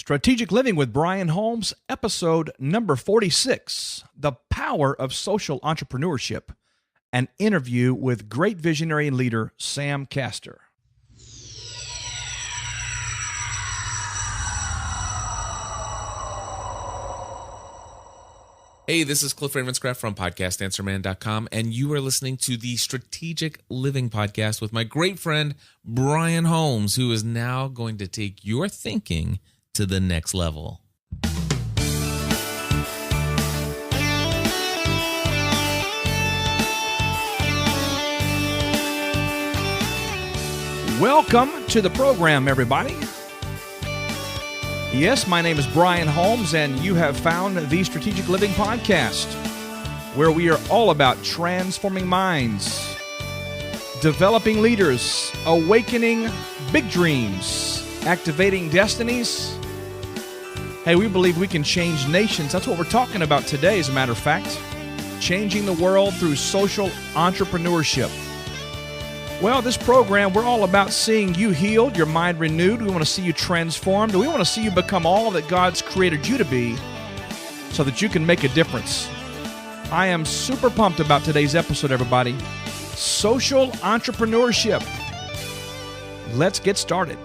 Strategic Living with Brian Holmes, episode number 46, The Power of Social Entrepreneurship, an interview with great visionary and leader Sam Castor. Hey, this is Cliff Ravenscraft from podcastanswerman.com, and you are listening to the Strategic Living Podcast with my great friend, Brian Holmes, who is now going to take your thinking to the next level. Welcome to the program, everybody. Yes, my name is Brian Holmes, and you have found the Strategic Living Podcast, where we are all about transforming minds, developing leaders, awakening big dreams, activating destinies. Hey, we believe we can change nations. That's what we're talking about today, as a matter of fact. Changing the world through social entrepreneurship. Well, this program, we're all about seeing you healed, your mind renewed. We want to see you transformed. We want to see you become all that God's created you to be so that you can make a difference. I am super pumped about today's episode, everybody. Social entrepreneurship. Let's get started.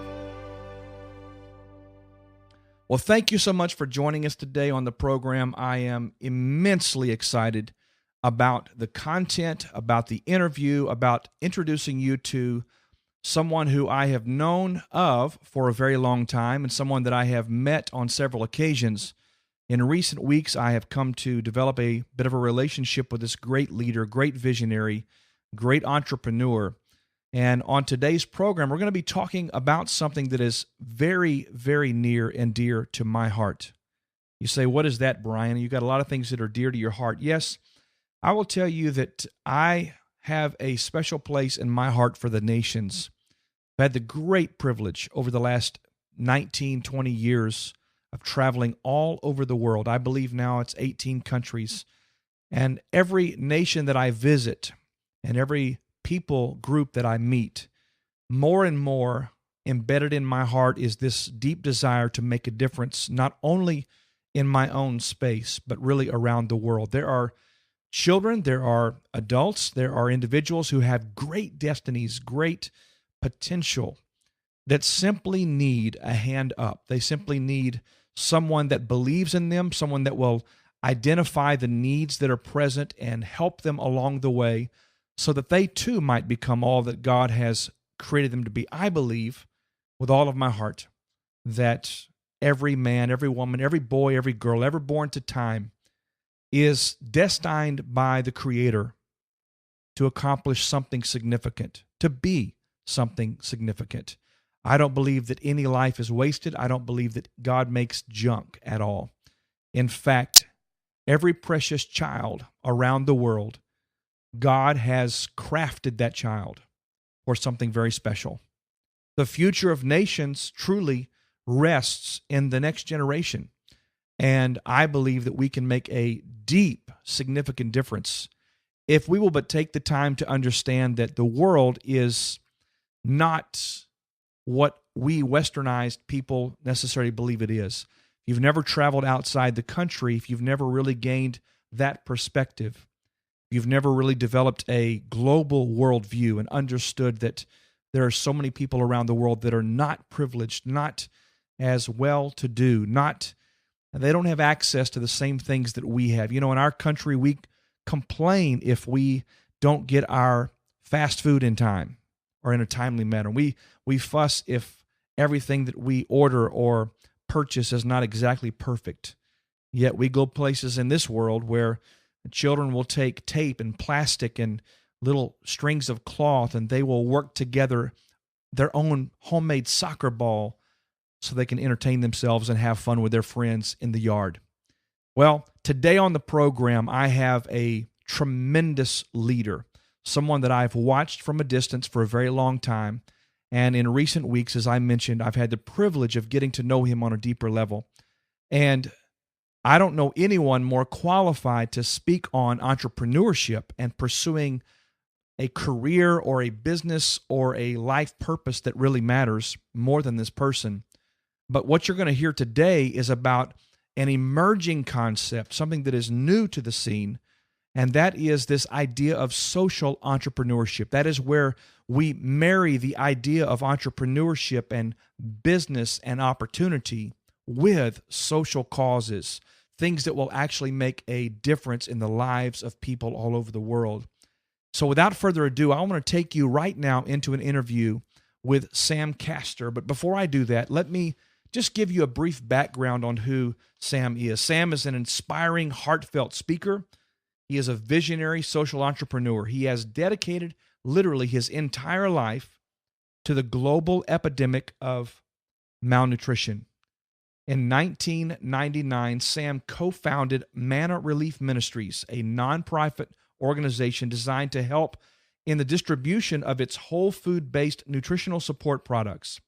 Well, thank you so much for joining us today on the program. I am immensely excited about the content, about the interview, about introducing you to someone who I have known of for a very long time and someone that I have met on several occasions. In recent weeks, I have come to develop a bit of a relationship with this great leader, great visionary, great entrepreneur. And on today's program, we're going to be talking about something that is very, very near and dear to my heart. You say, what is that, Brian? You got a lot of things that are dear to your heart. Yes, I will tell you that I have a special place in my heart for the nations. I've had the great privilege over the last 19, 20 years of traveling all over the world. I believe now it's 18 countries. And every nation that I visit and every people group that I meet, more and more embedded in my heart is this deep desire to make a difference, not only in my own space, but really around the world. There are children, there are adults, there are individuals who have great destinies, great potential that simply need a hand up. They simply need someone that believes in them, someone that will identify the needs that are present and help them along the way so that they too might become all that God has created them to be. I believe with all of my heart that every man, every woman, every boy, every girl ever born to time is destined by the Creator to accomplish something significant, to be something significant. I don't believe that any life is wasted. I don't believe that God makes junk at all. In fact, every precious child around the world, God has crafted that child for something very special. The future of nations truly rests in the next generation. And I believe that we can make a deep, significant difference if we will but take the time to understand that the world is not what we westernized people necessarily believe it is. If you've never traveled outside the country, if you've never really gained that perspective, you've never really developed a global worldview and understood that there are so many people around the world that are not privileged, not as well-to-do, they don't have access to the same things that we have. You know, in our country, we complain if we don't get our fast food in time or in a timely manner. We fuss if everything that we order or purchase is not exactly perfect. Yet we go places in this world where children will take tape and plastic and little strings of cloth, and they will work together their own homemade soccer ball so they can entertain themselves and have fun with their friends in the yard. Well, today on the program, I have a tremendous leader, someone that I've watched from a distance for a very long time. And in recent weeks, as I mentioned, I've had the privilege of getting to know him on a deeper level. And I don't know anyone more qualified to speak on entrepreneurship and pursuing a career or a business or a life purpose that really matters more than this person. But what you're going to hear today is about an emerging concept, something that is new to the scene, and that is this idea of social entrepreneurship. That is where we marry the idea of entrepreneurship and business and opportunity with social causes, things that will actually make a difference in the lives of people all over the world. So without further ado, I want to take you right now into an interview with Sam Castor. But before I do that, let me just give you a brief background on who Sam is. Sam is an inspiring, heartfelt speaker. He is a visionary social entrepreneur. He has dedicated literally his entire life to the global epidemic of malnutrition. In 1999, Sam co-founded Manna Relief Ministries, a nonprofit organization designed to help in the distribution of its whole food-based nutritional support products.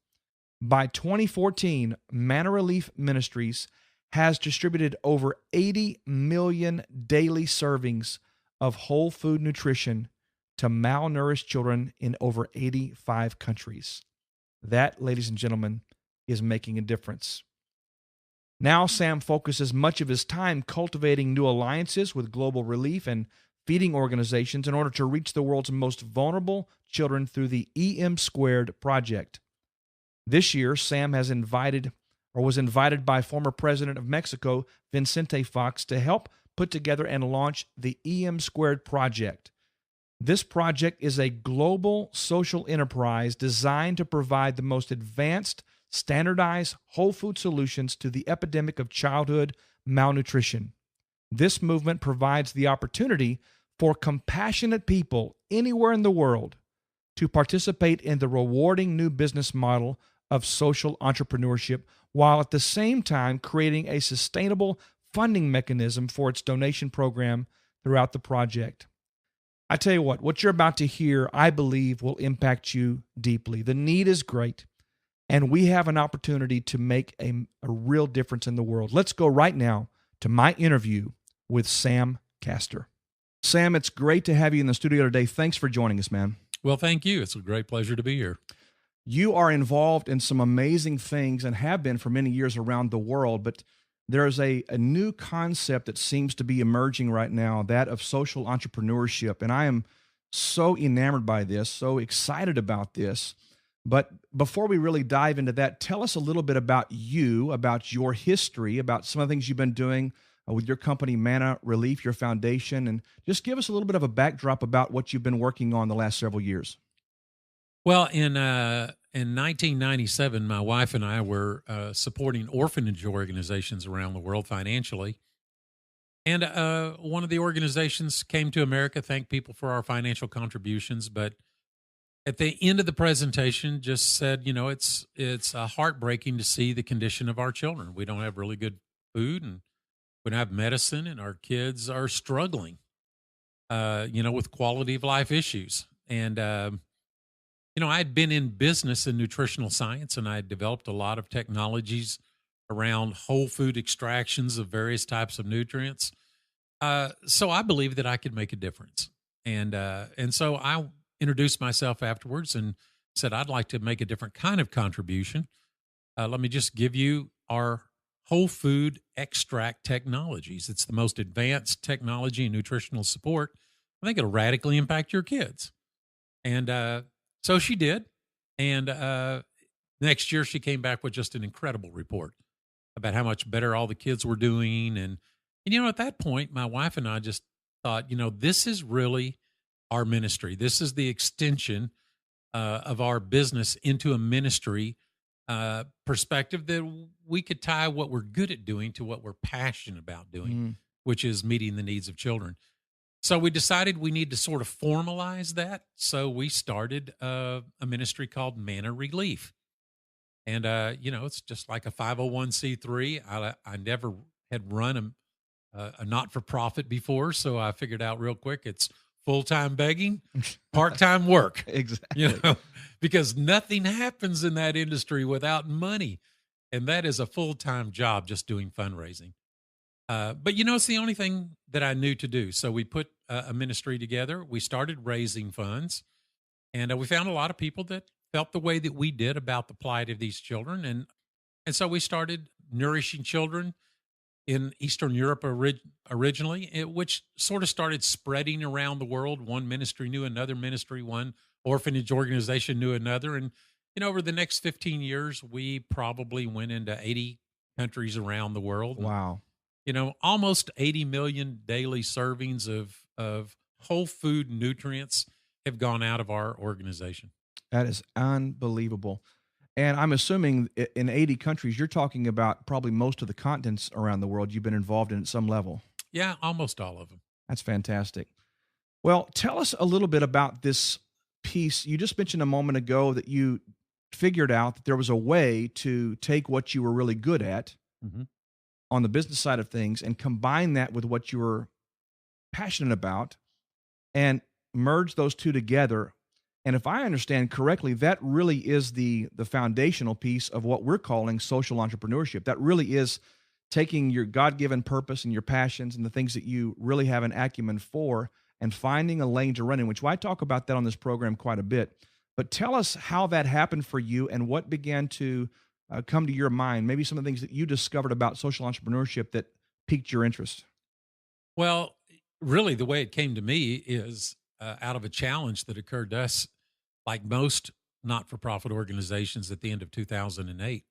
By 2014, Manna Relief Ministries has distributed over 80 million daily servings of whole food nutrition to malnourished children in over 85 countries. That, ladies and gentlemen, is making a difference. Now, Sam focuses much of his time cultivating new alliances with global relief and feeding organizations in order to reach the world's most vulnerable children through the EM Squared project. This year, Sam was invited by former President of Mexico, Vicente Fox, to help put together and launch the EM Squared project. This project is a global social enterprise designed to provide the most advanced, standardized whole food solutions to the epidemic of childhood malnutrition. This movement provides the opportunity for compassionate people anywhere in the world to participate in the rewarding new business model of social entrepreneurship, while at the same time creating a sustainable funding mechanism for its donation program throughout the project. I tell you what you're about to hear, I believe, will impact you deeply. The need is great, and we have an opportunity to make a real difference in the world. Let's go right now to my interview with Sam Castor. Sam, it's great to have you in the studio today. Thanks for joining us, man. Well, thank you. It's a great pleasure to be here. You are involved in some amazing things and have been for many years around the world, but there is a new concept that seems to be emerging right now, that of social entrepreneurship. And I am so enamored by this, so excited about this. But before we really dive into that, tell us a little bit about you, about your history, about some of the things you've been doing with your company, Manna Relief, your foundation, and just give us a little bit of a backdrop about what you've been working on the last several years. Well, in 1997, my wife and I were supporting orphanage organizations around the world financially. And one of the organizations came to America, thanked people for our financial contributions, but at the end of the presentation just said, it's heartbreaking to see the condition of our children. We don't have really good food, and we don't have medicine, and our kids are struggling, with quality of life issues. And I had been in business in nutritional science, and I had developed a lot of technologies around whole food extractions of various types of nutrients. So I believed that I could make a difference. And so I introduced myself afterwards and said, I'd like to make a different kind of contribution. Let me just give you our whole food extract technologies. It's the most advanced technology in nutritional support. I think it'll radically impact your kids. And so she did. And next year, she came back with just an incredible report about how much better all the kids were doing. And at that point, my wife and I just thought, this is really our ministry. This is the extension of our business into a ministry perspective that we could tie what we're good at doing to what we're passionate about doing, which is meeting the needs of children. So we decided we need to sort of formalize that. So we started a ministry called Manna Relief. And, it's just like a 501c3. I never had run a not-for-profit before, so I figured out real quick it's full-time begging, part-time work. Exactly. Because nothing happens in that industry without money. And that is a full-time job, just doing fundraising. But it's the only thing that I knew to do. So we put a ministry together. We started raising funds, and we found a lot of people that felt the way that we did about the plight of these children. And so we started nourishing children in Eastern Europe originally, which sort of started spreading around the world. One ministry knew another ministry, one orphanage organization knew another. And, over the next 15 years, we probably went into 80 countries around the world. Wow. Almost 80 million daily servings of whole food nutrients have gone out of our organization. That is unbelievable. And I'm assuming in 80 countries, you're talking about probably most of the continents around the world you've been involved in at some level. Yeah, almost all of them. That's fantastic. Well, tell us a little bit about this piece. You just mentioned a moment ago that you figured out that there was a way to take what you were really good at on the business side of things and combine that with what you were passionate about and merge those two together. And if I understand correctly, that really is the foundational piece of what we're calling social entrepreneurship. That really is taking your God-given purpose and your passions and the things that you really have an acumen for and finding a lane to run in, which I talk about that on this program quite a bit. But tell us how that happened for you and what began to come to your mind, maybe some of the things that you discovered about social entrepreneurship that piqued your interest. Well, really, the way it came to me is out of a challenge that occurred to us, like most not-for-profit organizations at the end of 2008.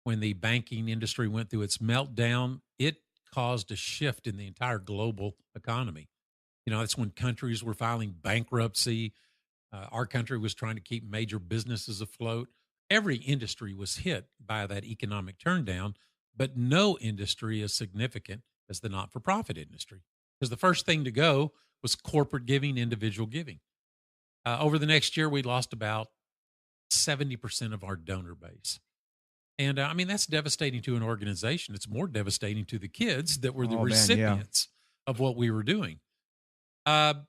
When the banking industry went through its meltdown, it caused a shift in the entire global economy. That's when countries were filing bankruptcy. Our country was trying to keep major businesses afloat. Every industry was hit by that economic turndown, but no industry as significant as the not-for-profit industry. Because the first thing to go was corporate giving, individual giving. Over the next year, we lost about 70% of our donor base. And that's devastating to an organization. It's more devastating to the kids that were the recipients of what we were doing. But,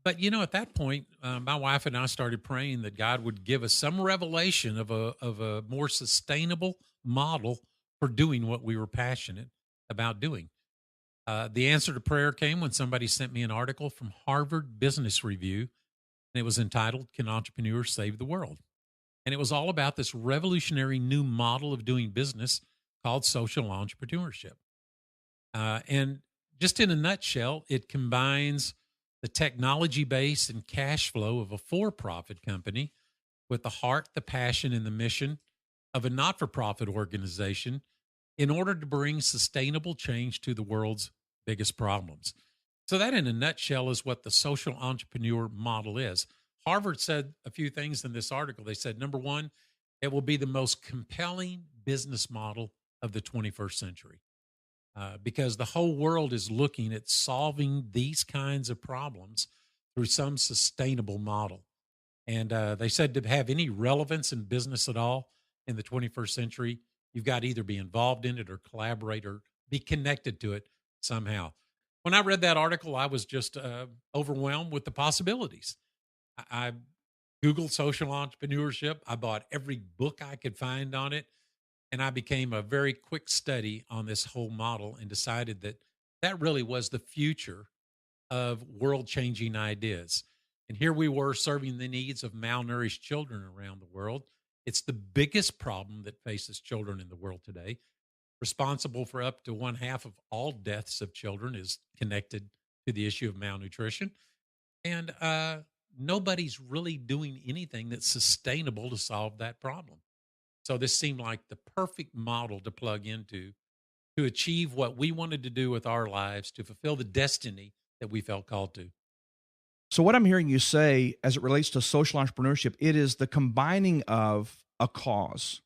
at that point, my wife and I started praying that God would give us some revelation of a more sustainable model for doing what we were passionate about doing. The answer to prayer came when somebody sent me an article from Harvard Business Review, and it was entitled, "Can Entrepreneurs Save the World?" And it was all about this revolutionary new model of doing business called social entrepreneurship. And just in a nutshell, it combines the technology base and cash flow of a for-profit company with the heart, the passion, and the mission of a not-for-profit organization in order to bring sustainable change to the world's biggest problems. So that, in a nutshell, is what the social entrepreneur model is. Harvard said a few things in this article. They said, number one, it will be the most compelling business model of the 21st century because the whole world is looking at solving these kinds of problems through some sustainable model. And they said to have any relevance in business at all in the 21st century, you've got to either be involved in it or collaborate or be connected to it somehow. When I read that article, I was just overwhelmed with the possibilities. I Googled social entrepreneurship. I bought every book I could find on it, and I became a very quick study on this whole model and decided that that really was the future of world-changing ideas. And here we were serving the needs of malnourished children around the world. It's the biggest problem that faces children in the world today. Responsible for up to 1/2 of all deaths of children is connected to the issue of malnutrition. And nobody's really doing anything that's sustainable to solve that problem. So this seemed like the perfect model to plug into to achieve what we wanted to do with our lives, to fulfill the destiny that we felt called to. So what I'm hearing you say as it relates to social entrepreneurship, it is the combining of a cause,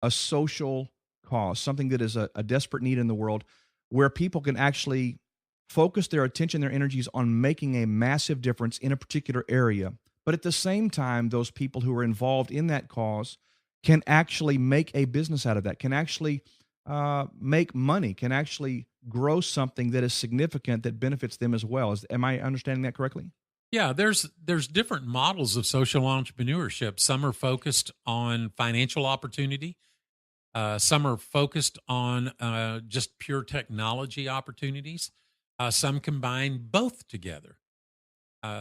a social cause, something that is a desperate need in the world, where people can actually focus their attention, their energies on making a massive difference in a particular area. But at the same time, those people who are involved in that cause can actually make a business out of that, can actually make money, can actually grow something that is significant that benefits them as well. Am I understanding that correctly? Yeah, there's different models of social entrepreneurship. Some are focused on financial opportunity. Some are focused on just pure technology opportunities. Some combine both together.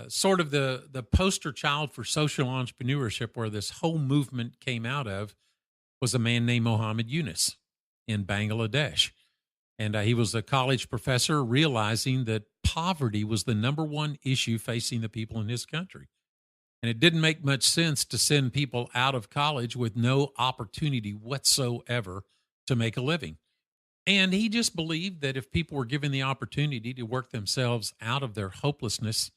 Sort of the poster child for social entrepreneurship, where this whole movement came out of, was a man named Mohammed Yunus in Bangladesh. And he was a college professor realizing that poverty was the number one issue facing the people in his country. And it didn't make much sense to send people out of college with no opportunity whatsoever to make a living. And he just believed that if people were given the opportunity to work themselves out of their hopelessness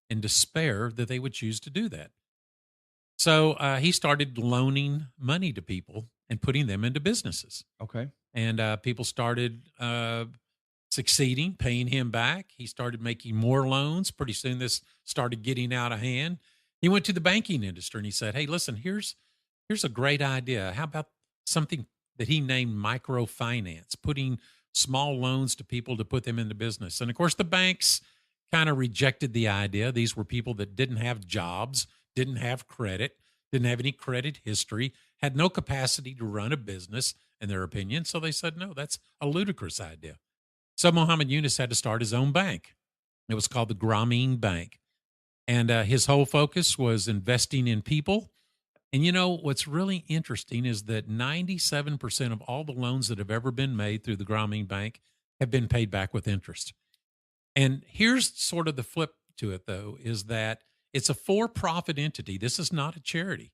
and despair, that they would choose to do that. So he started loaning money to people and putting them into businesses. Okay. And people started succeeding, paying him back. He started making more loans. Pretty soon this started getting out of hand. He went to the banking industry and he said, hey, listen, here's a great idea. How about something that he named microfinance, putting small loans to people to put them into business? And of course, the banks kind of rejected the idea. These were people that didn't have jobs, didn't have credit, didn't have any credit history, had no capacity to run a business, in their opinion. So they said, no, that's a ludicrous idea. So Mohammed Yunus had to start his own bank. It was called the Grameen Bank. And his whole focus was investing in people. And you know, what's really interesting is that 97% of all the loans that have ever been made through the Grameen Bank have been paid back with interest. And here's sort of the flip to it, though, is that it's a for-profit entity. This is not a charity.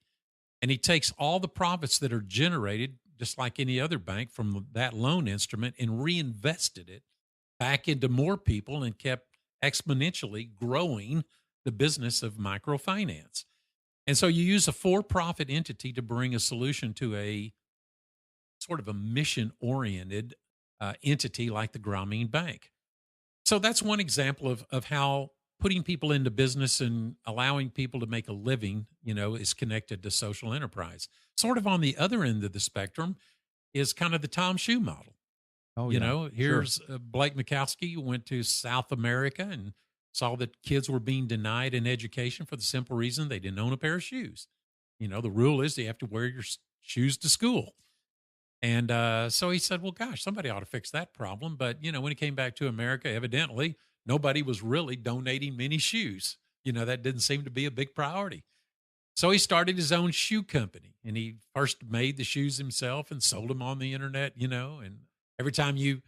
And he takes all the profits that are generated, just like any other bank, from that loan instrument and reinvested it back into more people and kept exponentially growing the business of microfinance. And so you use a for-profit entity to bring a solution to a sort of a mission-oriented entity like the Grameen Bank. So that's one example of how putting people into business and allowing people to make a living, is connected to social enterprise. Sort of on the other end of the spectrum is kind of the Tom Shoe model. Oh, yeah. Here's Blake Mikowski went to South America and saw that kids were being denied an education for the simple reason they didn't own a pair of shoes. The rule is you have to wear your shoes to school. And so he said, well, gosh, somebody ought to fix that problem. But, when he came back to America, evidently, nobody was really donating many shoes. That didn't seem to be a big priority. So he started his own shoe company, and he first made the shoes himself and sold them on the internet, and every time you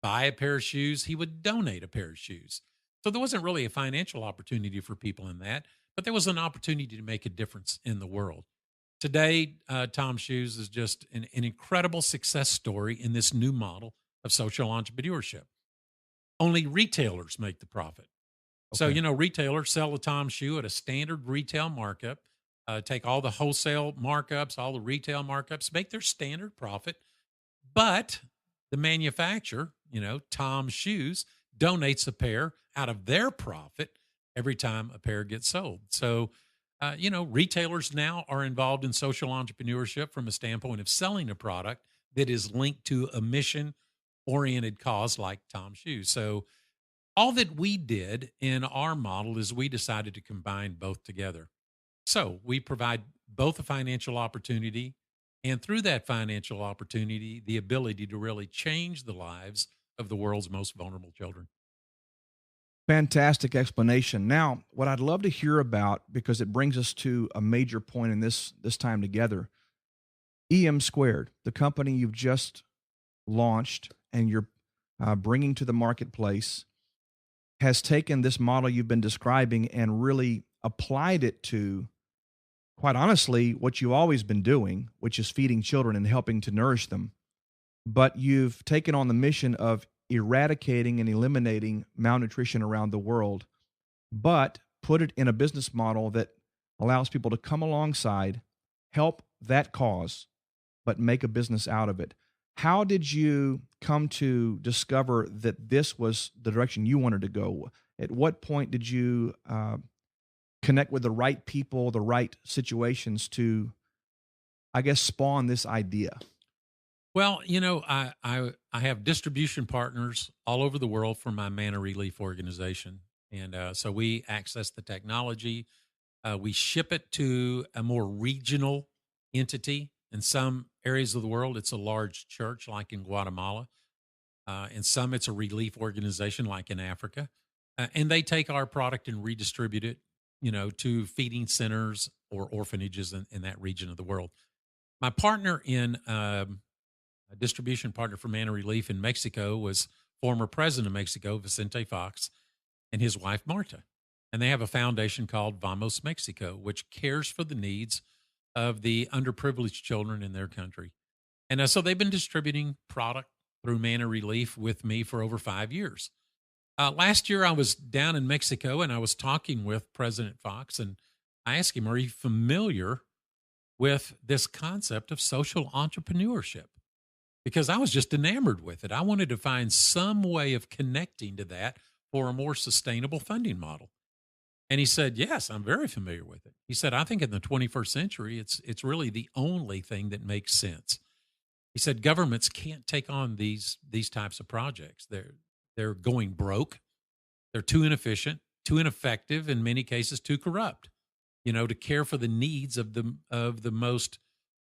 buy a pair of shoes, he would donate a pair of shoes. So there wasn't really a financial opportunity for people in that, but there was an opportunity to make a difference in the world. Today, Tom Shoes is just an incredible success story in this new model of social entrepreneurship. Only retailers make the profit. Okay. So, retailers sell a Tom shoe at a standard retail markup, take all the wholesale markups, all the retail markups, make their standard profit. But the manufacturer, Tom Shoes, donates a pair out of their profit every time a pair gets sold. So, retailers now are involved in social entrepreneurship from a standpoint of selling a product that is linked to a mission-oriented cause like Tom Shoes. So all that we did in our model is we decided to combine both together. So we provide both a financial opportunity and through that financial opportunity, the ability to really change the lives of the world's most vulnerable children. Fantastic explanation. Now, what I'd love to hear about, because it brings us to a major point in this time together, EM Squared, the company you've just launched and you're bringing to the marketplace, has taken this model you've been describing and really applied it to, quite honestly, what you've always been doing, which is feeding children and helping to nourish them. But you've taken on the mission of eradicating and eliminating malnutrition around the world, but put it in a business model that allows people to come alongside, help that cause, but make a business out of it. How did you come to discover that this was the direction you wanted to go? At what point did you connect with the right people, the right situations to, I guess, spawn this idea? Well, I have distribution partners all over the world for my Manna Relief organization. And so we access the technology. We ship it to a more regional entity. In some areas of the world, it's a large church like in Guatemala. In some, it's a relief organization like in Africa. And they take our product and redistribute it, to feeding centers or orphanages in that region of the world. My partner in a distribution partner for Manna Relief in Mexico was former president of Mexico, Vicente Fox, and his wife, Marta. And they have a foundation called Vamos Mexico, which cares for the needs of the underprivileged children in their country. And so they've been distributing product through Manna Relief with me for over 5 years. Last year, I was down in Mexico and I was talking with President Fox, and I asked him, are you familiar with this concept of social entrepreneurship? Because I was just enamored with it. I wanted to find some way of connecting to that for a more sustainable funding model. And he said, yes, I'm very familiar with it. He said, I think in the 21st century, it's really the only thing that makes sense. He said, governments can't take on these types of projects. They're going broke. They're too inefficient, too ineffective, in many cases, too corrupt, to care for the needs of the most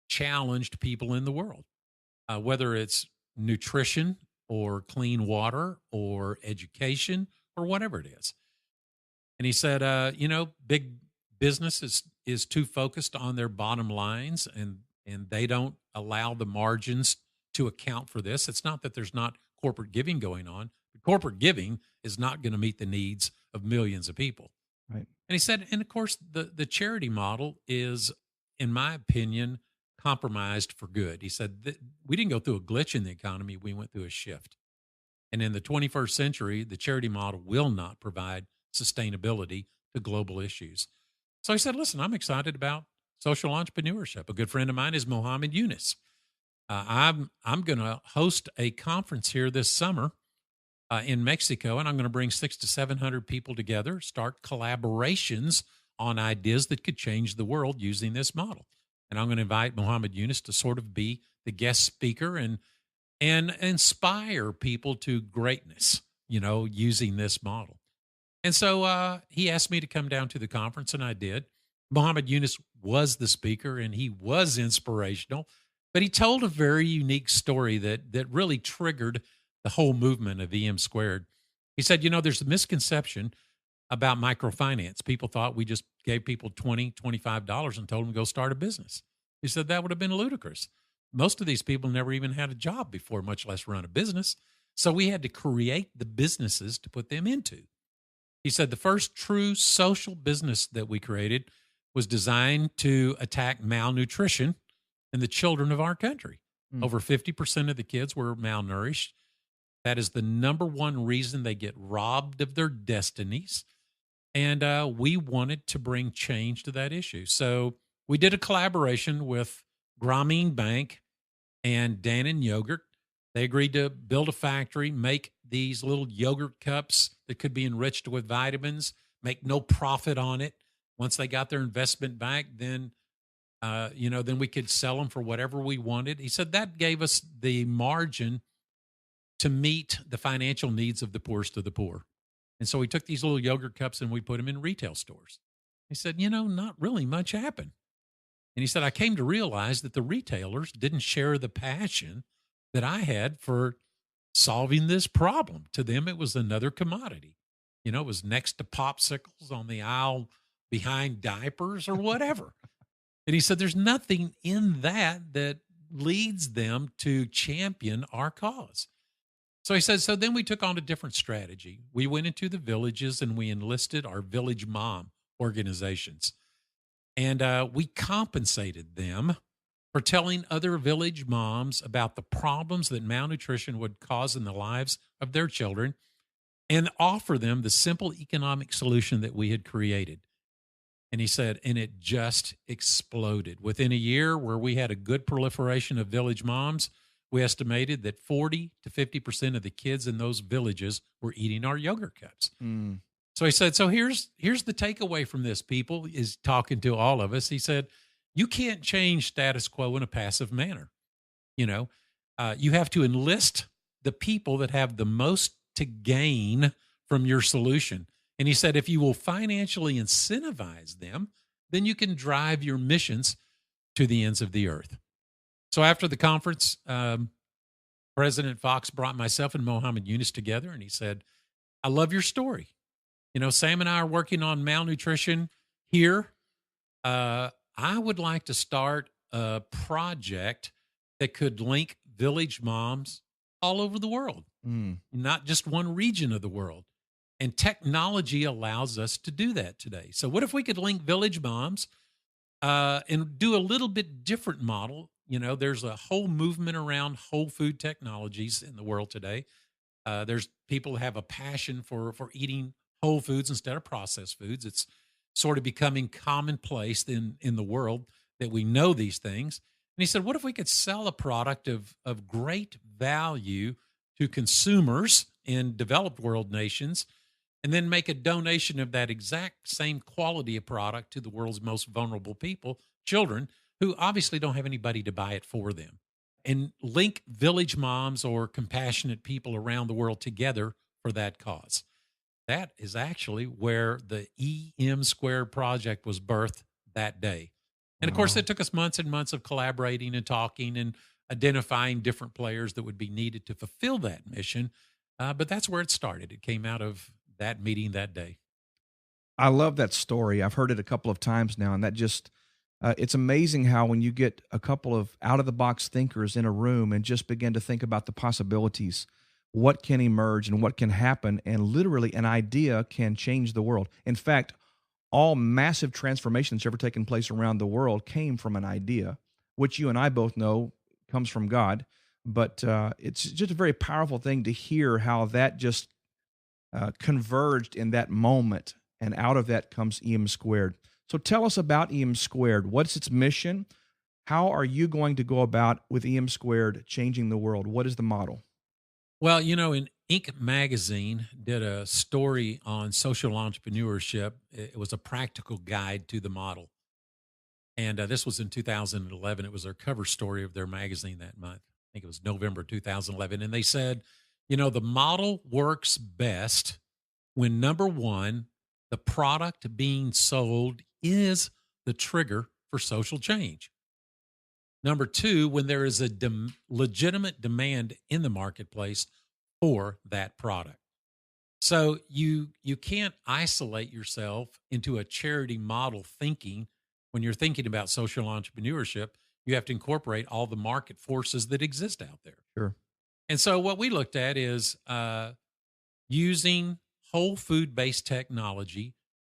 challenged people in the world, whether it's nutrition or clean water or education or whatever it is. And he said, big business is too focused on their bottom lines, and they don't allow the margins to account for this. It's not that there's not corporate giving going on, but corporate giving is not going to meet the needs of millions of people. Right. And he said, and of course, the charity model is, in my opinion, compromised for good. He said, we didn't go through a glitch in the economy. We went through a shift. And in the 21st century, the charity model will not provide sustainability to global issues. So he said, listen, I'm excited about social entrepreneurship. A good friend of mine is Mohammed Yunus. I'm going to host a conference here this summer in Mexico, and I'm going to bring 600 to 700 people together, start collaborations on ideas that could change the world using this model. And I'm going to invite Mohammed Yunus to sort of be the guest speaker and inspire people to greatness, using this model. And so he asked me to come down to the conference, and I did. Mohammed Yunus was the speaker, and he was inspirational, but he told a very unique story that really triggered the whole movement of EM Squared. He said, there's a misconception about microfinance. People thought we just gave people $20, $25 and told them to go start a business. He said that would have been ludicrous. Most of these people never even had a job before, much less run a business. So we had to create the businesses to put them into. He said the first true social business that we created was designed to attack malnutrition in the children of our country. Over 50% of the kids were malnourished. That is the number one reason they get robbed of their destinies. And we wanted to bring change to that issue. So we did a collaboration with Grameen Bank and Dannon Yogurt. They agreed to build a factory, make these little yogurt cups that could be enriched with vitamins, make no profit on it. Once they got their investment back, then we could sell them for whatever we wanted. He said that gave us the margin to meet the financial needs of the poorest of the poor. And so we took these little yogurt cups and we put them in retail stores. He said, not really much happened. And he said, I came to realize that the retailers didn't share the passion that I had for solving this problem. To them, it was another commodity. It was next to popsicles on the aisle behind diapers or whatever. And he said, there's nothing in that leads them to champion our cause. So he said, so then we took on a different strategy. We went into the villages and we enlisted our village mom organizations. And we compensated them for telling other village moms about the problems that malnutrition would cause in the lives of their children and offer them the simple economic solution that we had created. And he said, and it just exploded. Within a year where we had a good proliferation of village moms, we estimated that 40 to 50% of the kids in those villages were eating our yogurt cups. So he said, so here's the takeaway from this, people, is talking to all of us. He said, you can't change status quo in a passive manner. You have to enlist the people that have the most to gain from your solution. And he said, if you will financially incentivize them, then you can drive your missions to the ends of the earth. So after the conference, President Fox brought myself and Mohammed Yunus together, and he said, I love your story. Sam and I are working on malnutrition here. I would like to start a project that could link village moms all over the world, not just one region of the world. And technology allows us to do that today. So what if we could link village moms and do a little bit different model? You know, there's a whole movement around whole food technologies in the world today. There's people who have a passion for eating whole foods instead of processed foods. It's sort of becoming commonplace in the world that we know these things. And he said, what if we could sell a product of great value to consumers in developed world nations, and then make a donation of that exact same quality of product to the world's most vulnerable people, children, who obviously don't have anybody to buy it for them, and link village moms or compassionate people around the world together for that cause. That is actually where the EM Squared project was birthed that day. And of course, it took us months and months of collaborating and talking and identifying different players that would be needed to fulfill that mission. But that's where it started. It came out of that meeting that day. I love that story. I've heard it a couple of times now, and that just it's amazing how when you get a couple of out-of-the-box thinkers in a room and just begin to think about the possibilities, what can emerge and what can happen, and literally an idea can change the world. In fact, all massive transformations ever taken place around the world came from an idea, which you and I both know comes from God. But it's just a very powerful thing to hear how that just converged in that moment, and out of that comes EM Squared. So tell us about EM Squared. What's its mission? How are you going to go about with EM Squared changing the world? What is the model? Well, you know, in Inc. magazine did a story on social entrepreneurship. It was a practical guide to the model. And this was in 2011. It was their cover story of their magazine that month. I think it was November 2011. And they said, you know, the model works best when, number one, the product being sold is the trigger for social change. Number two, when there is a legitimate demand in the marketplace for that product. So you can't isolate yourself into a charity model thinking when you're thinking about social entrepreneurship. You have to incorporate all the market forces that exist out there. Sure. And so what we looked at is using whole food-based technology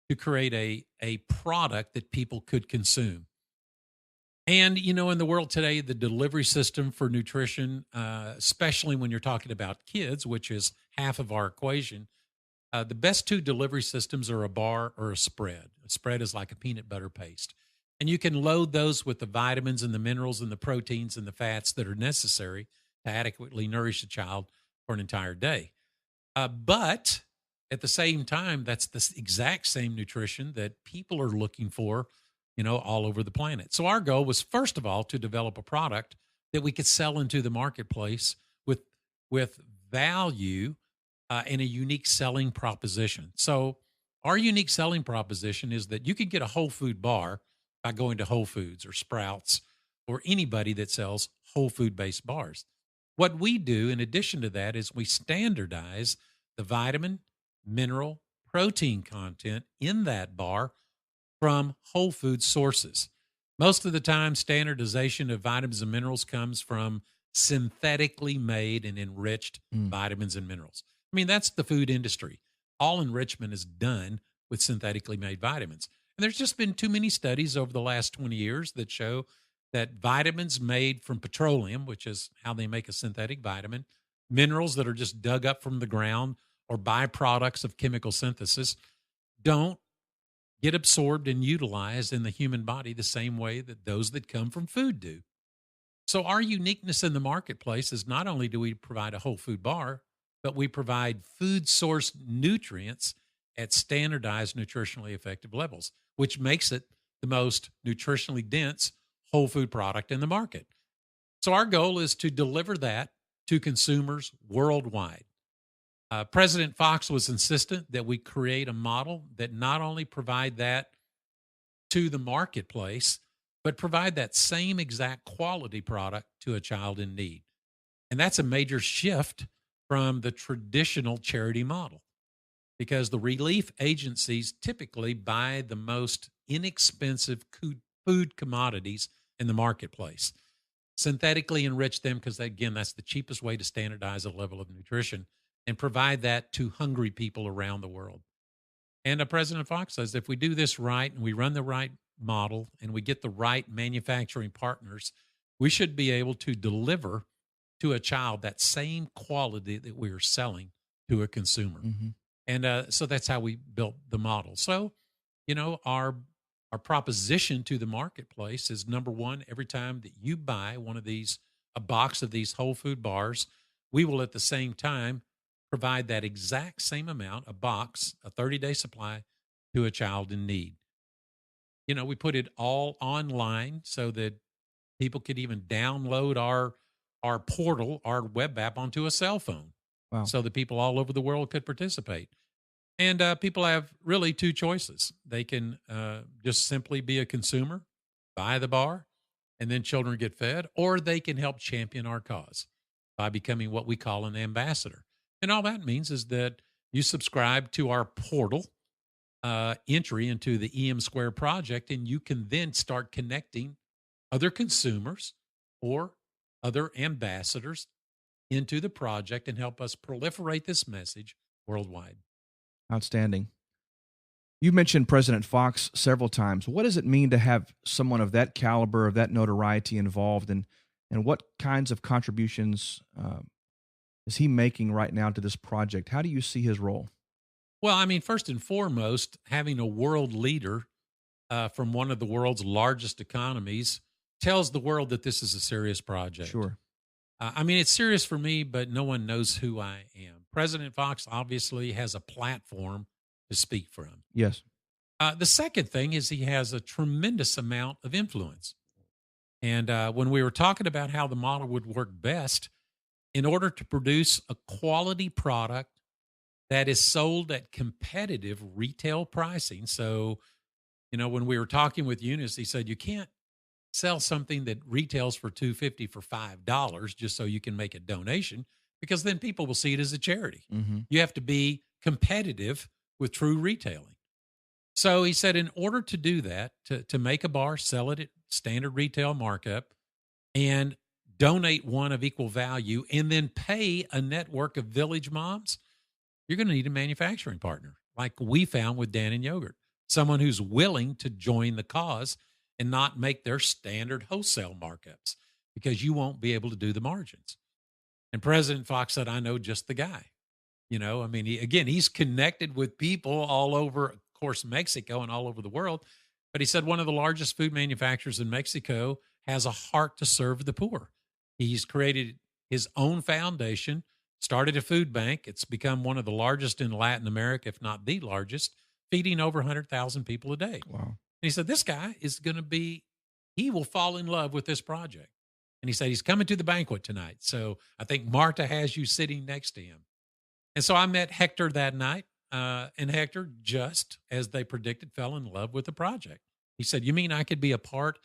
to create a product that people could consume. And, you know, in the world today, the delivery system for nutrition, especially when you're talking about kids, which is half of our equation, the best two delivery systems are a bar or a spread. A spread is like a peanut butter paste. And you can load those with the vitamins and the minerals and the proteins and the fats that are necessary to adequately nourish a child for an entire day. But at the same time, that's the exact same nutrition that people are looking for, you know, all over the planet. So our goal was, first of all, to develop a product that we could sell into the marketplace with value and a unique selling proposition. So our unique selling proposition is that you can get a whole food bar by going to Whole Foods or Sprouts or anybody that sells whole food-based bars. What we do in addition to that is we standardize the vitamin, mineral, protein content in that bar from whole food sources. Most of the time, standardization of vitamins and minerals comes from synthetically made and enriched vitamins and minerals. I mean, that's the food industry. All enrichment is done with synthetically made vitamins. And there's just been too many studies over the last 20 years that show that vitamins made from petroleum, which is how they make a synthetic vitamin, minerals that are just dug up from the ground or byproducts of chemical synthesis, don't get absorbed and utilized in the human body the same way that those that come from food do. So our uniqueness in the marketplace is not only do we provide a whole food bar, but we provide food source nutrients at standardized nutritionally effective levels, which makes it the most nutritionally dense whole food product in the market. So our goal is to deliver that to consumers worldwide. President Fox was insistent that we create a model that not only provide that to the marketplace, but provide that same exact quality product to a child in need. And that's a major shift from the traditional charity model, because the relief agencies typically buy the most inexpensive food commodities in the marketplace. Synthetically enrich them because, again, that's the cheapest way to standardize a level of nutrition and provide that to hungry people around the world. And President Fox says if we do this right and we run the right model and we get the right manufacturing partners, we should be able to deliver to a child that same quality that we are selling to a consumer. Mm-hmm. And so that's how we built the model. So, our proposition to the marketplace is, number one, every time that you buy a box of these whole food bars, we will at the same time provide that exact same amount, a box, a 30-day supply to a child in need. We put it all online so that people could even download our portal, our web app onto a cell phone. Wow. So that people all over the world could participate. And people have really two choices. They can just simply be a consumer, buy the bar, and then children get fed, or they can help champion our cause by becoming what we call an ambassador. And all that means is that you subscribe to our portal entry into the EM Square project, and you can then start connecting other consumers or other ambassadors into the project and help us proliferate this message worldwide. Outstanding. You mentioned President Fox several times. What does it mean to have someone of that caliber, of that notoriety involved, and what kinds of contributions is he making right now to this project? How do you see his role? Well, I mean, first and foremost, having a world leader from one of the world's largest economies tells the world that this is a serious project. Sure. I mean, it's serious for me, but no one knows who I am. President Fox obviously has a platform to speak from. Yes. The second thing is he has a tremendous amount of influence. And when we were talking about how the model would work best, in order to produce a quality product that is sold at competitive retail pricing. So, when we were talking with Eunice, he said, you can't sell something that retails for $2.50 for $5 just so you can make a donation, because then people will see it as a charity. Mm-hmm. You have to be competitive with true retailing. So he said, in order to do that, to make a bar, sell it at standard retail markup, and donate one of equal value, and then pay a network of village moms, you're going to need a manufacturing partner, like we found with Dan and Yogurt, someone who's willing to join the cause and not make their standard wholesale markups, because you won't be able to do the margins. And President Fox said, I know just the guy. I mean, he's connected with people all over, of course, Mexico and all over the world. But he said one of the largest food manufacturers in Mexico has a heart to serve the poor. He's created his own foundation, started a food bank. It's become one of the largest in Latin America, if not the largest, feeding over 100,000 people a day. Wow. And he said, this guy is he will fall in love with this project. And he said, he's coming to the banquet tonight. So I think Marta has you sitting next to him. And so I met Hector that night. And Hector, just as they predicted, fell in love with the project. He said, you mean I could be a part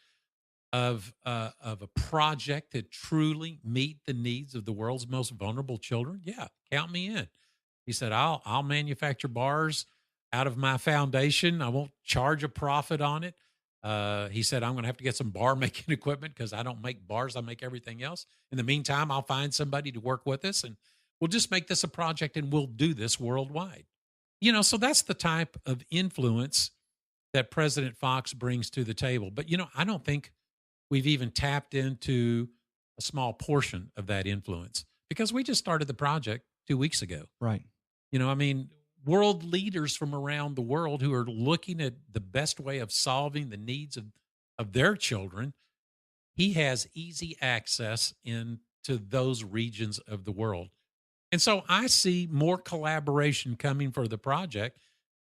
of a project that truly meet the needs of the world's most vulnerable children? Yeah, count me in. He said, I'll manufacture bars out of my foundation. I won't charge a profit on it. He said, I'm going to have to get some bar making equipment because I don't make bars. I make everything else. In the meantime, I'll find somebody to work with us, and we'll just make this a project, and we'll do this worldwide. So that's the type of influence that President Fox brings to the table. But, I don't think we've even tapped into a small portion of that influence, because we just started the project 2 weeks ago. Right. World leaders from around the world who are looking at the best way of solving the needs of their children, he has easy access into those regions of the world. And so I see more collaboration coming for the project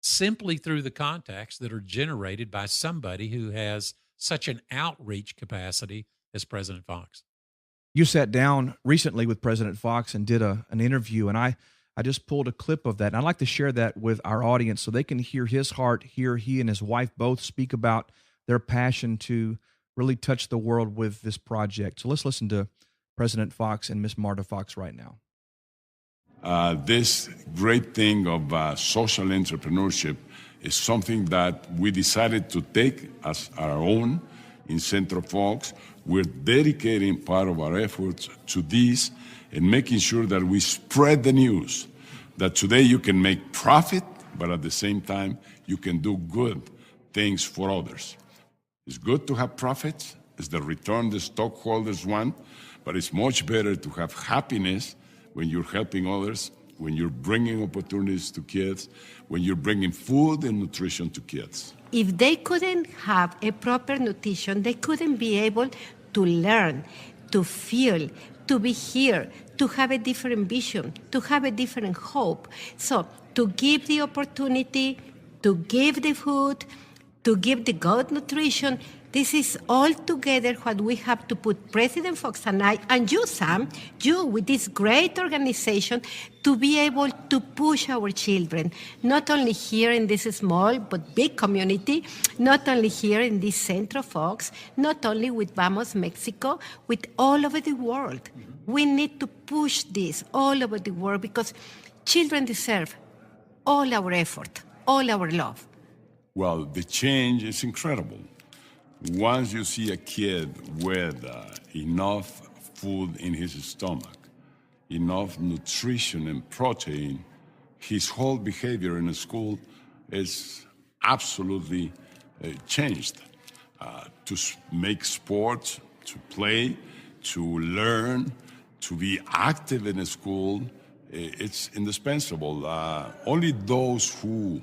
simply through the contacts that are generated by somebody who has such an outreach capacity as President Fox. You sat down recently with President Fox and did an interview, and I just pulled a clip of that, and I'd like to share that with our audience so they can hear his heart, hear he and his wife both speak about their passion to really touch the world with this project. So let's listen to President Fox and Miss Marta Fox right now. This great thing of social entrepreneurship is something that we decided to take as our own in Central Fox. We're dedicating part of our efforts to this and making sure that we spread the news that today you can make profit, but at the same time, you can do good things for others. It's good to have profits. It's the return the stockholders want, but it's much better to have happiness when you're helping others, when you're bringing opportunities to kids, when you're bringing food and nutrition to kids. If they couldn't have a proper nutrition, they couldn't be able to learn, to feel, to be here, to have a different vision, to have a different hope. So to give the opportunity, to give the food, to give the good nutrition, this is all together what we have to put President Fox and I, and you, Sam, you with this great organization, to be able to push our children, not only here in this small but big community, not only here in this Central Fox, not only with Vamos Mexico, with all over the world. We need to push this all over the world because children deserve all our effort, all our love. Well, the change is incredible. Once you see a kid with enough food in his stomach, enough nutrition and protein, his whole behavior in the school is absolutely changed. To make sports, to play, to learn, to be active in the school, it's indispensable. Only those who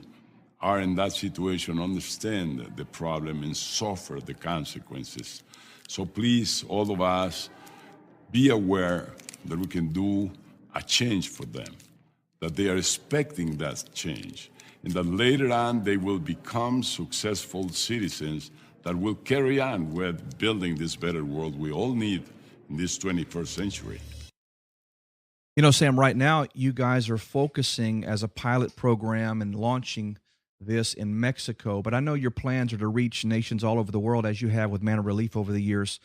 are in that situation understand the problem and suffer the consequences. So please, all of us, be aware that we can do a change for them, that they are expecting that change, and that later on they will become successful citizens that will carry on with building this better world we all need in this 21st century. You know, Sam, right now you guys are focusing as a pilot program and launching this in Mexico, but I know your plans are to reach nations all over the world as you have with Manna Relief over the years.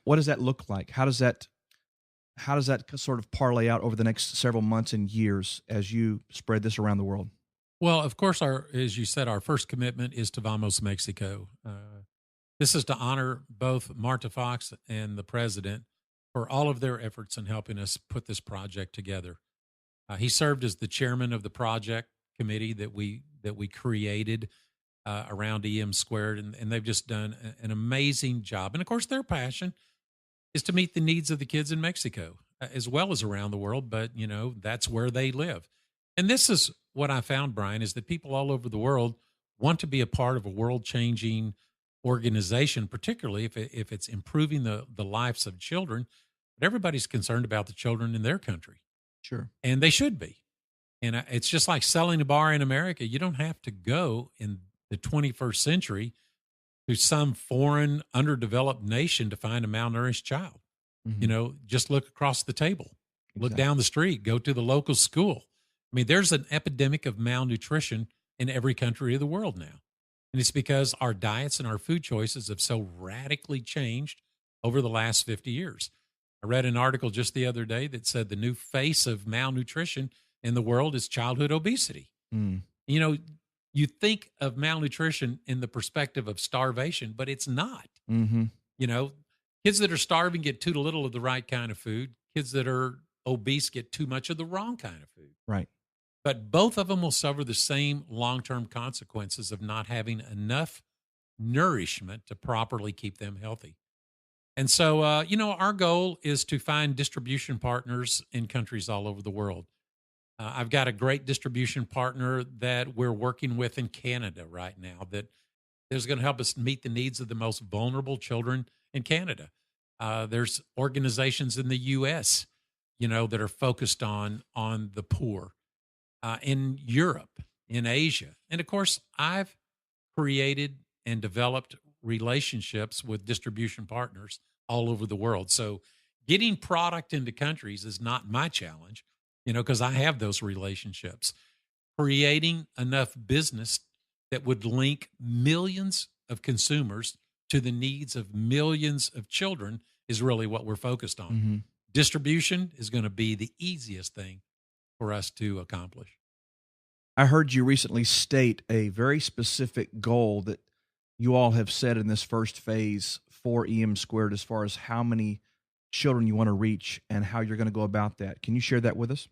What does that look like? How does that sort of parlay out over the next several months and years as you spread this around the world? Well, of course, as you said, our first commitment is to Vamos Mexico. This is to honor both Marta Fox and the president for all of their efforts in helping us put this project together. He served as the chairman of the project committee that we created around EM Squared, and they've just done an amazing job. And of course, their passion is to meet the needs of the kids in Mexico as well as around the world. But you know, that's where they live. And this is what I found, Brian, is that people all over the world want to be a part of a world-changing organization, particularly if it's improving the lives of children. But everybody's concerned about the children in their country. Sure. And they should be. And it's just like selling a bar in America. You don't have to go in the 21st century to some foreign, underdeveloped nation to find a malnourished child. Mm-hmm. You know, just look across the table, look Exactly. down the street, go to the local school. I mean, there's an epidemic of malnutrition in every country of the world now. And it's because our diets and our food choices have so radically changed over the last 50 years. I read an article just the other day that said the new face of malnutrition in the world is childhood obesity. Mm. You know, you think of malnutrition in the perspective of starvation, but it's not. Mm-hmm. You know, kids that are starving get too little of the right kind of food. Kids that are obese get too much of the wrong kind of food. Right. But both of them will suffer the same long-term consequences of not having enough nourishment to properly keep them healthy. And so, you know, our goal is to find distribution partners in countries all over the world. I've got a great distribution partner that we're working with in Canada right now that is going to help us meet the needs of the most vulnerable children in Canada. There's organizations in the U.S., you know, that are focused on the poor, in Europe, in Asia. And of course, I've created and developed relationships with distribution partners all over the world. So getting product into countries is not my challenge, you know, because I have those relationships. Creating enough business that would link millions of consumers to the needs of millions of children is really what we're focused on. Mm-hmm. Distribution is going to be the easiest thing for us to accomplish. I heard you recently state a very specific goal that you all have said in this first phase for EM Squared as far as how many children you want to reach and how you're going to go about that. Can you share that with us?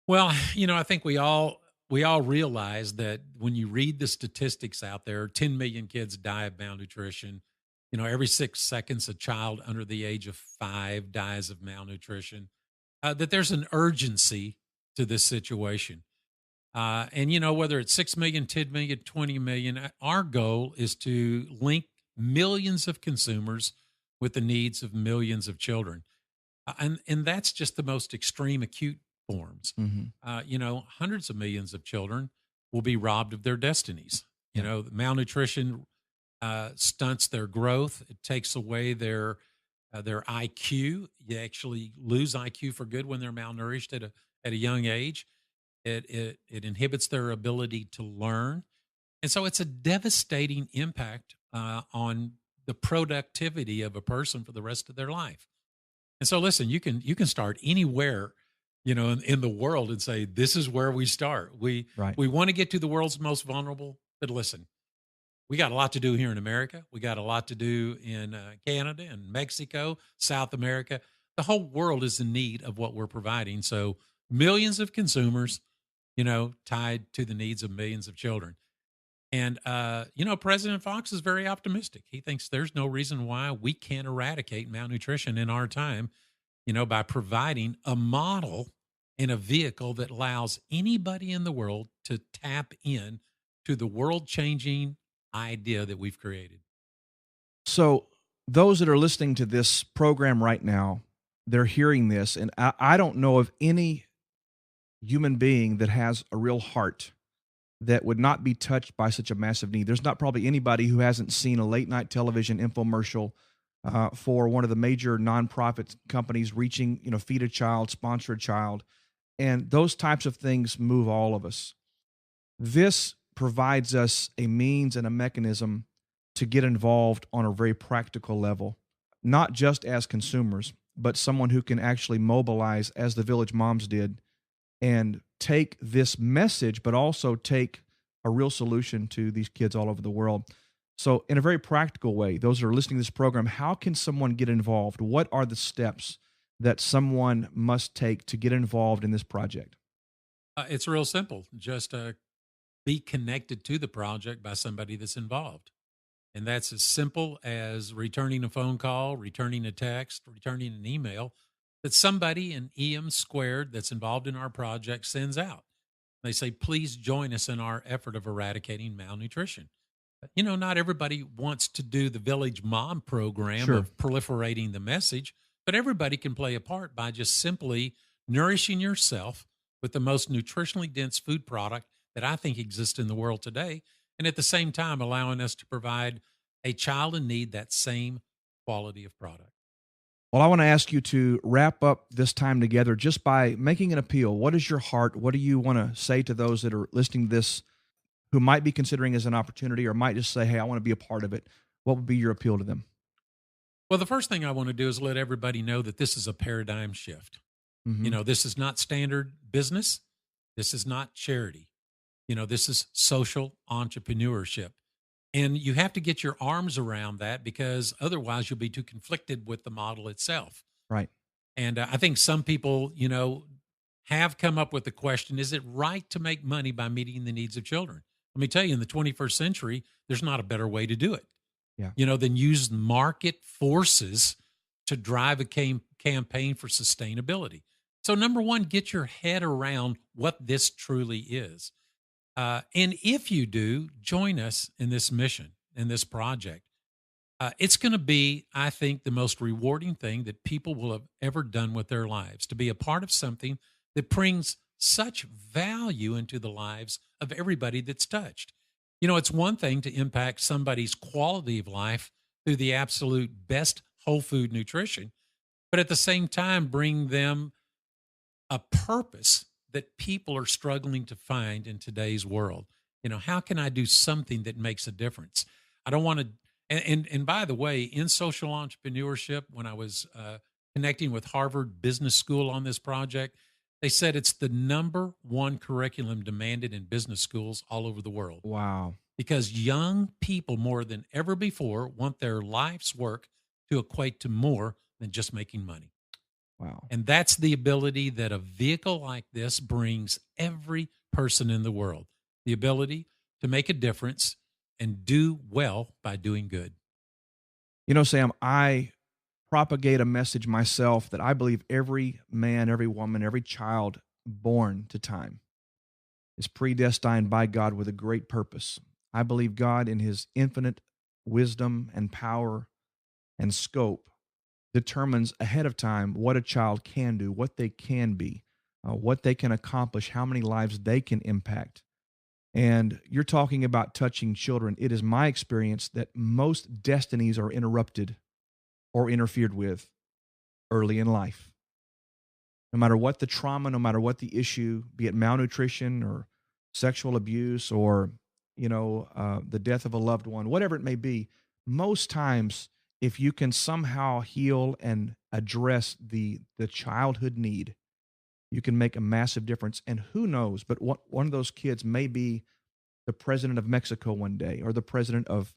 Well, I think we all realize that when you read the statistics out there, 10 million kids die of malnutrition. Every 6 seconds, a child under the age of 5 dies of malnutrition. That there's an urgency to this situation. And whether it's 6 million, 10 million, 20 million, our goal is to link millions of consumers with the needs of millions of children. And that's just the most extreme acute forms. Hundreds of millions of children will be robbed of their destinies. Malnutrition stunts their growth. It takes away their IQ. You actually lose IQ for good when they're malnourished at a young age. It inhibits their ability to learn. And so it's a devastating impact on the productivity of a person for the rest of their life. And so listen, you can start anywhere, in the world and say, this is where we start. We want to get to the world's most vulnerable, but listen, we got a lot to do here in America. We got a lot to do in Canada and Mexico, South America. The whole world is in need of what we're providing. So millions of consumers, tied to the needs of millions of children. And, President Fox is very optimistic. He thinks there's no reason why we can't eradicate malnutrition in our time, by providing a model and a vehicle that allows anybody in the world to tap in to the world-changing idea that we've created. So those that are listening to this program right now, they're hearing this, and I don't know of any human being that has a real heart that would not be touched by such a massive need. There's not probably anybody who hasn't seen a late night television infomercial for one of the major nonprofit companies reaching, Feed a Child, Sponsor a Child, and those types of things move all of us. This provides us a means and a mechanism to get involved on a very practical level, not just as consumers, but someone who can actually mobilize, as the Village Moms did, and take this message, but also take a real solution to these kids all over the world. So in a very practical way, those who are listening to this program, how can someone get involved? What are the steps that someone must take to get involved in this project? It's real simple. Just be connected to the project by somebody that's involved. And that's as simple as returning a phone call, returning a text, returning an email that somebody in EM Squared that's involved in our project sends out. They say, please join us in our effort of eradicating malnutrition. Not everybody wants to do the Village Mom program of proliferating the message, but everybody can play a part by just simply nourishing yourself with the most nutritionally dense food product that I think exists in the world today, and at the same time allowing us to provide a child in need that same quality of product. Well, I want to ask you to wrap up this time together just by making an appeal. What is your heart? What do you want to say to those that are listening to this who might be considering as an opportunity or might just say, hey, I want to be a part of it? What would be your appeal to them? Well, the first thing I want to do is let everybody know that this is a paradigm shift. Mm-hmm. This is not standard business. This is not charity. This is social entrepreneurship. And you have to get your arms around that because otherwise you'll be too conflicted with the model itself. Right. And I think some people, have come up with the question, is it right to make money by meeting the needs of children? Let me tell you, in the 21st century, there's not a better way to do it. Yeah. Than use market forces to drive a campaign for sustainability. So number one, get your head around what this truly is. And if you do, join us in this mission, in this project. It's going to be, I think, the most rewarding thing that people will have ever done with their lives, to be a part of something that brings such value into the lives of everybody that's touched. It's one thing to impact somebody's quality of life through the absolute best whole food nutrition, but at the same time, bring them a purpose that people are struggling to find in today's world. How can I do something that makes a difference? I don't want to, and by the way, in social entrepreneurship, when I was connecting with Harvard Business School on this project, they said it's the number one curriculum demanded in business schools all over the world. Wow. because young people more than ever before want their life's work to equate to more than just making money. Wow. And that's the ability that a vehicle like this brings every person in the world, the ability to make a difference and do well by doing good. You know, Sam, I propagate a message myself that I believe every man, every woman, every child born to time is predestined by God with a great purpose. I believe God, in his infinite wisdom and power and scope, determines ahead of time what a child can do, what they can be, what they can accomplish, how many lives they can impact. And you're talking about touching children. It is my experience that most destinies are interrupted or interfered with early in life. No matter what the trauma, no matter what the issue, be it malnutrition or sexual abuse or, the death of a loved one, whatever it may be, most times, if you can somehow heal and address the childhood need, you can make a massive difference. And who knows, but one of those kids may be the president of Mexico one day, or the president of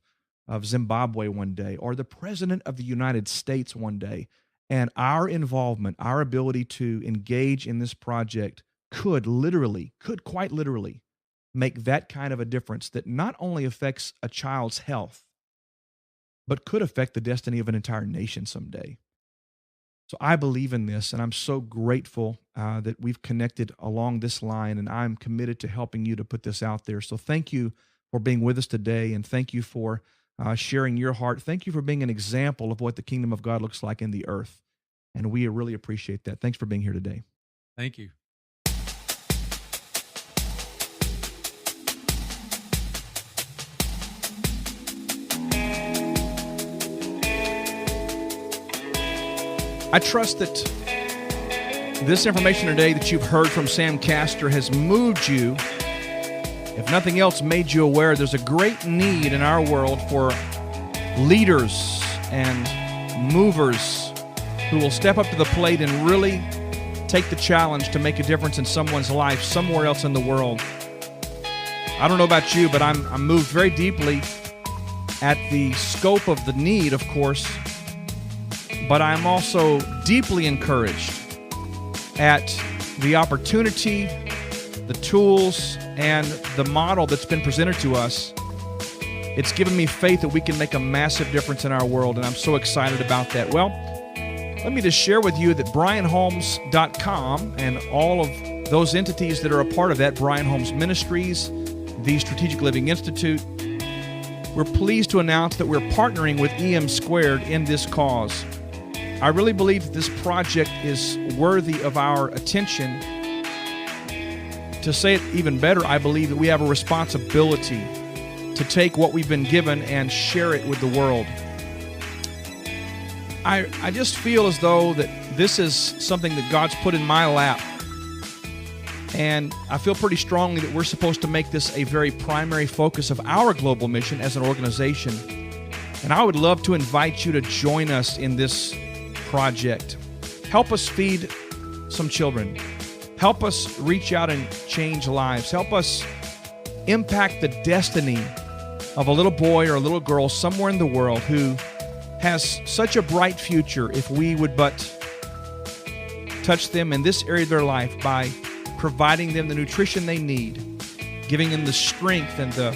Zimbabwe one day, or the president of the United States one day. And our involvement, our ability to engage in this project could quite literally make that kind of a difference that not only affects a child's health, but could affect the destiny of an entire nation someday. So I believe in this, and I'm so grateful that we've connected along this line, and I'm committed to helping you to put this out there. So thank you for being with us today, and thank you for sharing your heart. Thank you for being an example of what the kingdom of God looks like in the earth, and we really appreciate that. Thanks for being here today. Thank you. I trust that this information today that you've heard from Sam Castor has moved you. If nothing else, made you aware there's a great need in our world for leaders and movers who will step up to the plate and really take the challenge to make a difference in someone's life somewhere else in the world. I don't know about you, but I'm moved very deeply at the scope of the need, of course, but I'm also deeply encouraged at the opportunity, the tools, and the model that's been presented to us. It's given me faith that we can make a massive difference in our world, and I'm so excited about that. Well, let me just share with you that brianholmes.com and all of those entities that are a part of that, Brian Holmes Ministries, the Strategic Living Institute, we're pleased to announce that we're partnering with EM Squared in this cause. I really believe that this project is worthy of our attention. To say it even better, I believe that we have a responsibility to take what we've been given and share it with the world. I just feel as though that this is something that God's put in my lap. And I feel pretty strongly that we're supposed to make this a very primary focus of our global mission as an organization. And I would love to invite you to join us in this project. Help us feed some children. Help us reach out and change lives. Help us impact the destiny of a little boy or a little girl somewhere in the world who has such a bright future if we would but touch them in this area of their life by providing them the nutrition they need, giving them the strength and the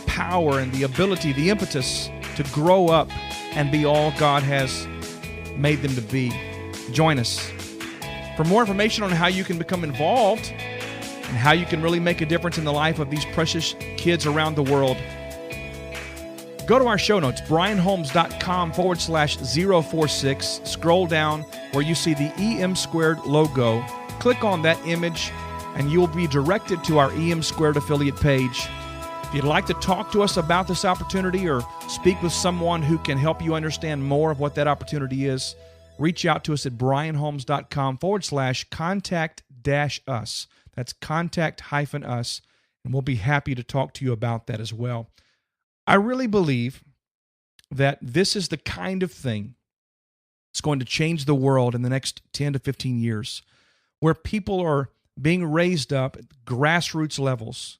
power and the ability, the impetus to grow up and be all God has made them to be. Join us. For more information on how you can become involved and how you can really make a difference in the life of these precious kids around the world, go to our show notes, brianholmes.com/046. Scroll down where you see the EM Squared logo. Click on that image, and you'll be directed to our EM Squared affiliate page. If you'd like to talk to us about this opportunity or speak with someone who can help you understand more of what that opportunity is, reach out to us at brianholmes.com/contact-us. That's contact-us, and we'll be happy to talk to you about that as well. I really believe that this is the kind of thing that's going to change the world in the next 10 to 15 years, where people are being raised up at grassroots levels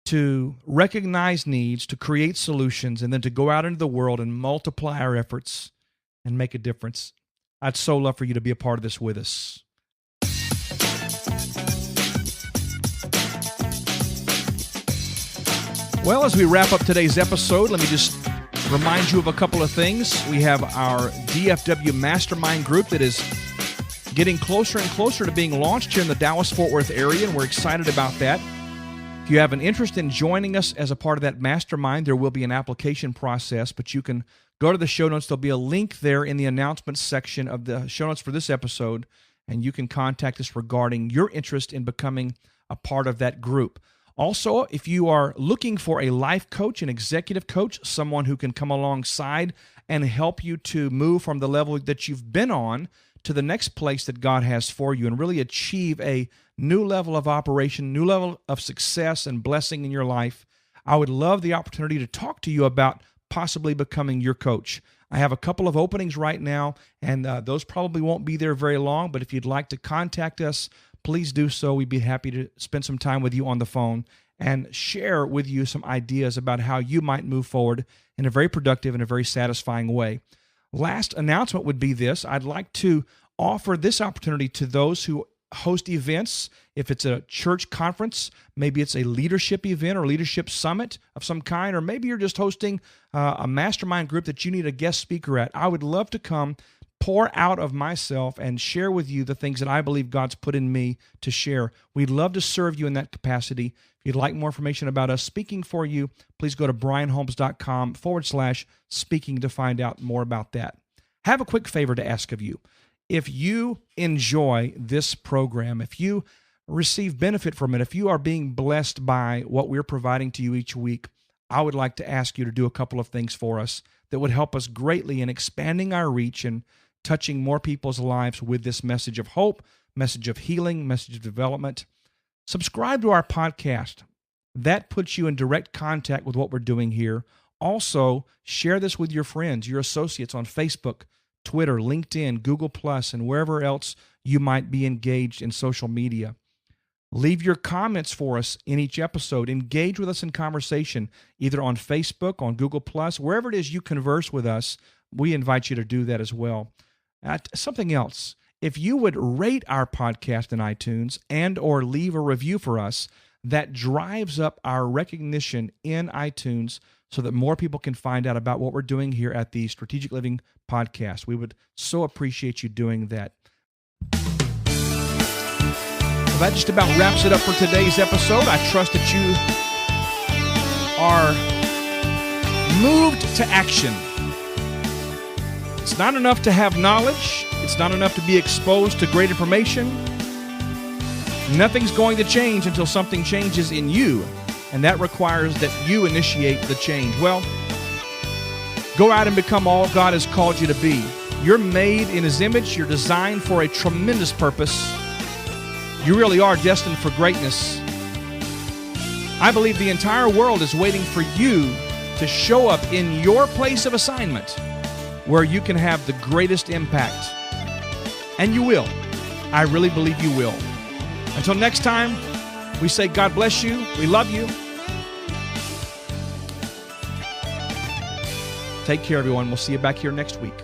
to recognize needs, to create solutions, and then to go out into the world and multiply our efforts and make a difference. I'd so love for you to be a part of this with us. Well, as we wrap up today's episode, let me just remind you of a couple of things. We have our DFW Mastermind group that is getting closer and closer to being launched here in the Dallas-Fort Worth area, and we're excited about that. If you have an interest in joining us as a part of that mastermind, there will be an application process, but you can go to the show notes. There'll be a link there in the announcements section of the show notes for this episode, and you can contact us regarding your interest in becoming a part of that group. Also, if you are looking for a life coach, an executive coach, someone who can come alongside and help you to move from the level that you've been on to the next place that God has for you and really achieve a new level of operation, new level of success and blessing in your life, I would love the opportunity to talk to you about possibly becoming your coach. I have a couple of openings right now, and those probably won't be there very long, but if you'd like to contact us, please do so. We'd be happy to spend some time with you on the phone and share with you some ideas about how you might move forward in a very productive and a very satisfying way. Last announcement would be this. I'd like to offer this opportunity to those who host events. If it's a church conference, maybe it's a leadership event or leadership summit of some kind, or maybe you're just hosting a mastermind group that you need a guest speaker at. I would love to come pour out of myself and share with you the things that I believe God's put in me to share. We'd love to serve you in that capacity. If you'd like more information about us speaking for you, please go to brianholmes.com/speaking to find out more about that. Have a quick favor to ask of you. If you enjoy this program, if you receive benefit from it, if you are being blessed by what we're providing to you each week, I would like to ask you to do a couple of things for us that would help us greatly in expanding our reach and touching more people's lives with this message of hope, message of healing, message of development. Subscribe to our podcast. That puts you in direct contact with what we're doing here. Also, share this with your friends, your associates on Facebook, Twitter, LinkedIn, Google+, and wherever else you might be engaged in social media. Leave your comments for us in each episode. Engage with us in conversation, either on Facebook, on Google+, wherever it is you converse with us. We invite you to do that as well. Something else, if you would rate our podcast in iTunes and or leave a review for us, that drives up our recognition in iTunes so that more people can find out about what we're doing here at the Strategic Living Podcast. We would so appreciate you doing that. Well, that just about wraps it up for today's episode. I trust that you are moved to action. It's not enough to have knowledge. It's not enough to be exposed to great information. Nothing's going to change until something changes in you, and that requires that you initiate the change. Well, go out and become all God has called you to be. You're made in His image. You're designed for a tremendous purpose. You really are destined for greatness. I believe the entire world is waiting for you to show up in your place of assignment where you can have the greatest impact. And you will. I really believe you will. Until next time, we say God bless you. We love you. Take care, everyone. We'll see you back here next week.